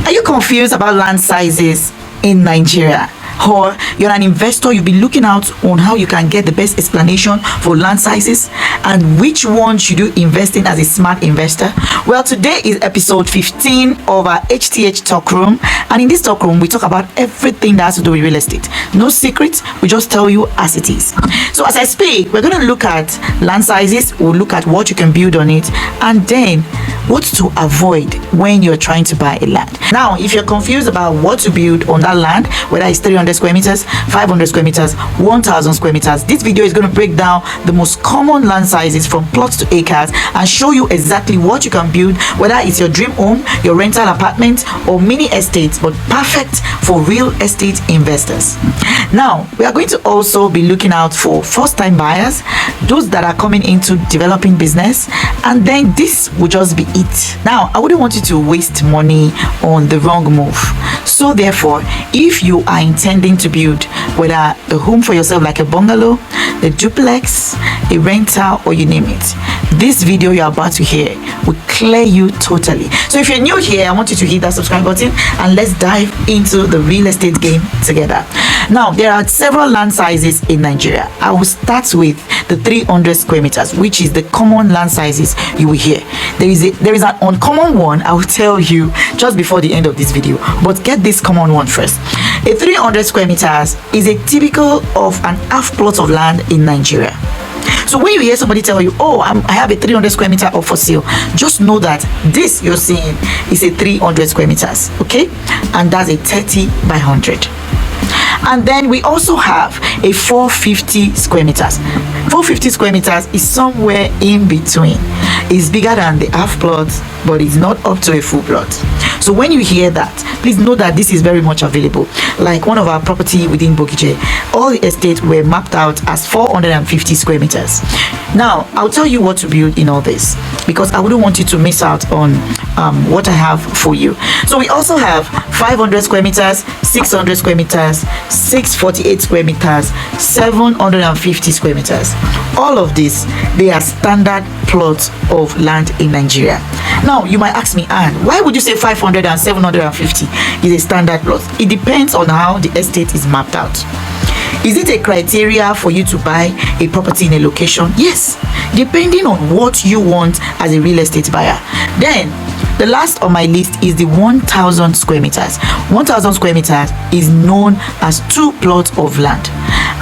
Are you confused about land sizes in Nigeria? Or you're an investor, you've been looking out on how you can get the best explanation for land sizes and which one should you invest in as a smart investor? Well, today is episode 15 of our HTH Talk Room, and in this talk room we talk about everything that has to do with real estate. No secrets, we just tell you as it is. So as I speak, we're going to look at land sizes, we'll look at what you can build on it, and then what to avoid when you're trying to buy a land. Now, if you're confused about what to build on that land, whether it's 300 square meters, 500 square meters, 1000 square meters, this video is going to break down the most common land sizes from plots to acres and show you exactly what you can build, whether it's your dream home, your rental apartment, or mini estates, but perfect for real estate investors. Now, we are going to also be looking out for first-time buyers, those that are coming into developing business, and then this will just be it. Now, I wouldn't want you to waste money on the wrong move. So therefore, if you are intending to build whether a home for yourself like a bungalow, a duplex, a rental, or you name it, this video you're about to hear will clear you totally. So if you're new here, I want you to hit that subscribe button and let's dive into the real estate game together. Now, there are several land sizes in Nigeria. I will start with the 300 square meters, which is the common land sizes you will hear. There is an uncommon one I will tell you just before the end of this video, but get this common one first. A 300 square meters is a typical of an half plot of land in Nigeria. So when you hear somebody tell you, oh, I have a 300 square meter of for sale, just know that this you're seeing is a 300 square meters, okay? And that's a 30 by 100. And then we also have a 450 square meters. 450 square meters is somewhere in between. It's bigger than the half plot, but it's not up to a full plot. So when you hear that, please know that this is very much available. Like one of our property within Abuja, all the estates were mapped out as 450 square meters. Now, I'll tell you what to build in all this, because I wouldn't want you to miss out on what I have for you. So we also have 500 square meters, 600 square meters, 648 square meters, 750 square meters. All of this, they are standard plots of land in Nigeria. Now, you might ask me, Anne, why would you say 500 and 750 is a standard plot? It depends on how the estate is mapped out. Is it a criteria for you to buy a property in a location? Yes, depending on what you want as a real estate buyer. Then, the last on my list is the 1000 square meters. 1000 square meters is known as 2 plots of land.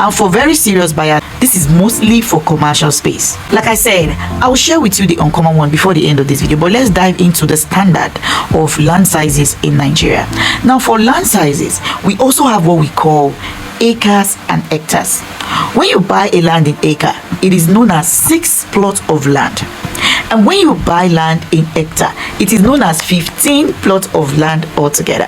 And for very serious buyers, this is mostly for commercial space. Like I said, I will share with you the uncommon one before the end of this video, but let's dive into the standard of land sizes in Nigeria. Now, for land sizes, we also have what we call acres and hectares. When you buy a land in acre, it is known as 6 plots of land. And when you buy land in hectare, it is known as 15 plots of land altogether.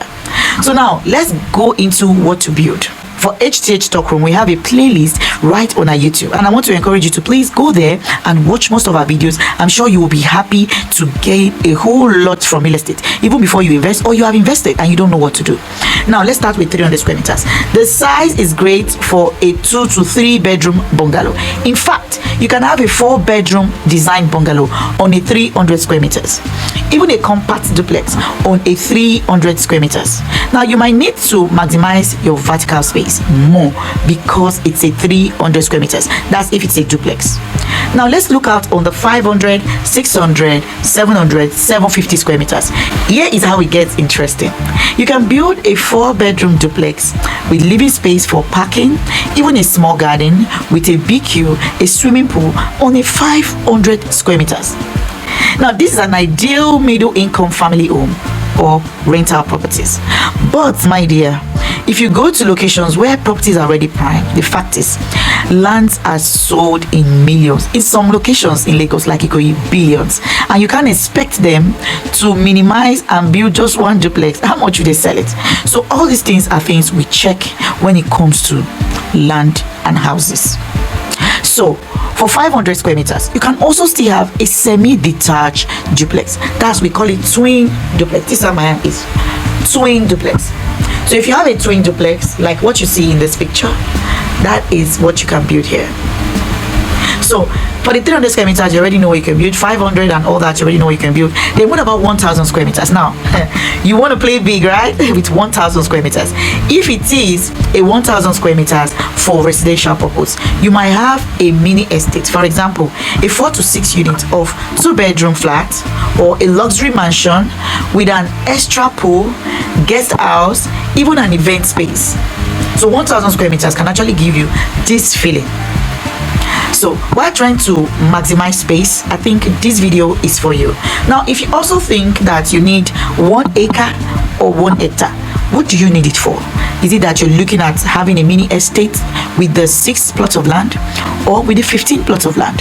So now let's go into what to build. For HTH Talk Room, we have a playlist right on our YouTube, and I want to encourage you to please go there and watch most of our videos. I'm sure you will be happy to gain a whole lot from real estate, even before you invest or you have invested and you don't know what to do. Now, let's start with 300 square meters. The size is great for a 2 to 3 bedroom bungalow. In fact, you can have a 4-bedroom design bungalow on a 300 square meters, even a compact duplex on a 300 square meters. Now, you might need to maximize your vertical space more because it's a 300 square meters. That's if it's a duplex. Now, let's look out on the 500, 600, 700, 750 square meters. Here is how it gets interesting. You can build a 4-bedroom duplex with living space for parking, even a small garden with a BQ, a swimming pool on a 500 square meters. Now, this is an ideal middle income family home or rental properties. But my dear, if you go to locations where properties are already prime, the fact is lands are sold in millions. In some locations in Lagos, like Ikoyi, billions, and you can't expect them to minimize and build just one duplex. How much would they sell it? So all these things are things we check when it comes to land and houses. So for 500 square meters, you can also still have a semi-detached duplex. That's, we call it twin duplex. This is how mine is, twin duplex. So if you have a twin duplex, like what you see in this picture, that is what you can build here. So For the 300 square meters, you already know what you can build. 500 and all that, you already know what you can build. Then what about 1,000 square meters? Now, you want to play big, right? With 1,000 square meters. If it is a 1,000 square meters for residential purpose, you might have a mini estate. For example, a 4 to 6 unit of 2-bedroom flat, or a luxury mansion with an extra pool, guest house, even an event space. So 1,000 square meters can actually give you this feeling. So while trying to maximize space, I think this video is for you. Now, if you also think that you need 1 acre or 1 hectare, what do you need it for? Is it that you're looking at having a mini estate with the 6 plots of land, or with the 15 plots of land?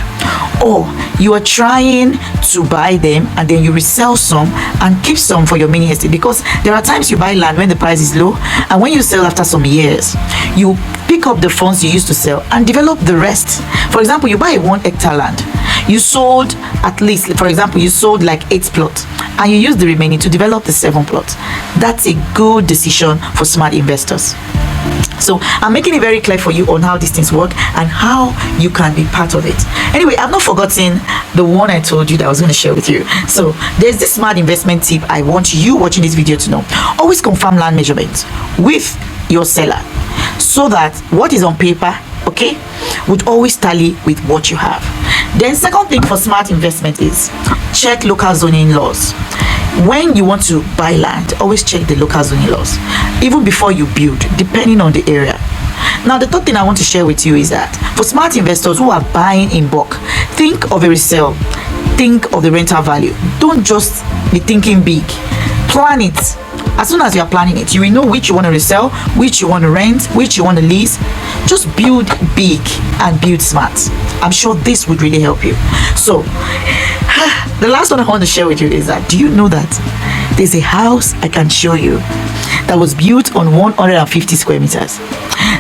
Or you are trying to buy them and then you resell some and keep some for your mini estate? Because there are times you buy land when the price is low, and when you sell after some years, you pick up the funds you used to sell and develop the rest. For example, you buy a 1 hectare land, you sold at least, for example, you sold like 8 plots, and you use the remaining to develop the 7 plots. That's a good decision for smart investors. So I'm making it very clear for you on how these things work and how you can be part of it. Anyway, I've not forgotten the one I told you that I was going to share with you. So there's this smart investment tip I want you watching this video to know. Always confirm land measurements with your seller, so that what is on paper, okay, would always tally with what you have. Then second thing for smart investment is check local zoning laws. When you want to buy land, always check the local zoning laws, even before you build, depending on the area. Now, the third thing I want to share with you is that for smart investors who are buying in bulk, think of a resale, think of the rental value. Don't just be thinking big. Plan it. As soon as you are planning it, you will know which you want to resell, which you want to rent, which you want to lease. Just build big and build smart. I'm sure this would really help you. So the last one I want to share with you is that, do you know that there's a house I can show you that was built on 150 square meters?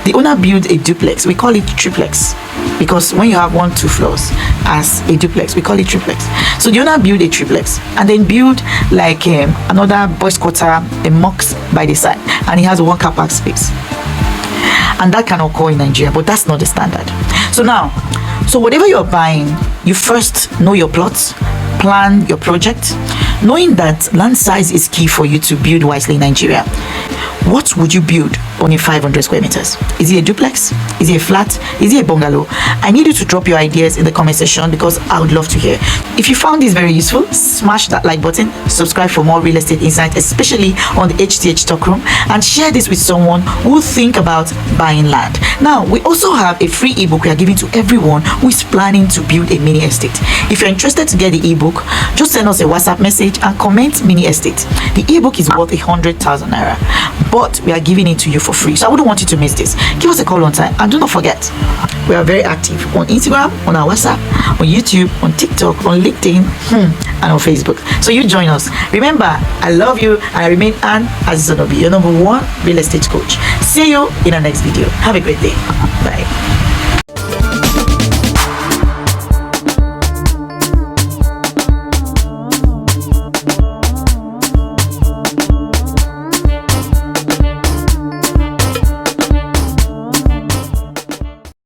The owner built a duplex. We call it triplex, because when you have 1-2 floors as a duplex, we call it triplex. So the owner built a triplex and then built like another boys quarter, a mosque by the side, and he has 1 car park space. And that can occur in Nigeria, but that's not the standard. So whatever you're buying, you first know your plots, plan your project, knowing that land size is key for you to build wisely in Nigeria. What would you build on a 500 square meters? Is it a duplex? Is it a flat? Is it a bungalow? I need you to drop your ideas in the comment section, because I would love to hear. If you found this very useful, smash that like button, subscribe for more real estate insights, especially on the HTH Talk Room, and share this with someone who think about buying land. Now, we also have a free ebook we are giving to everyone who is planning to build a mini estate. If you're interested to get the ebook, just send us a WhatsApp message and comment mini estate. The ebook is worth 100,000 naira, but we are giving it to you for free, so I wouldn't want you to miss this. Give us a call on time, and do not forget, we are very active on Instagram, on our WhatsApp, on YouTube, on TikTok, on LinkedIn, and on Facebook. So you join us. Remember, I love you, and I remain Anne Azizonobi, your #1 real estate coach. See you in the next video. Have a great day. Bye.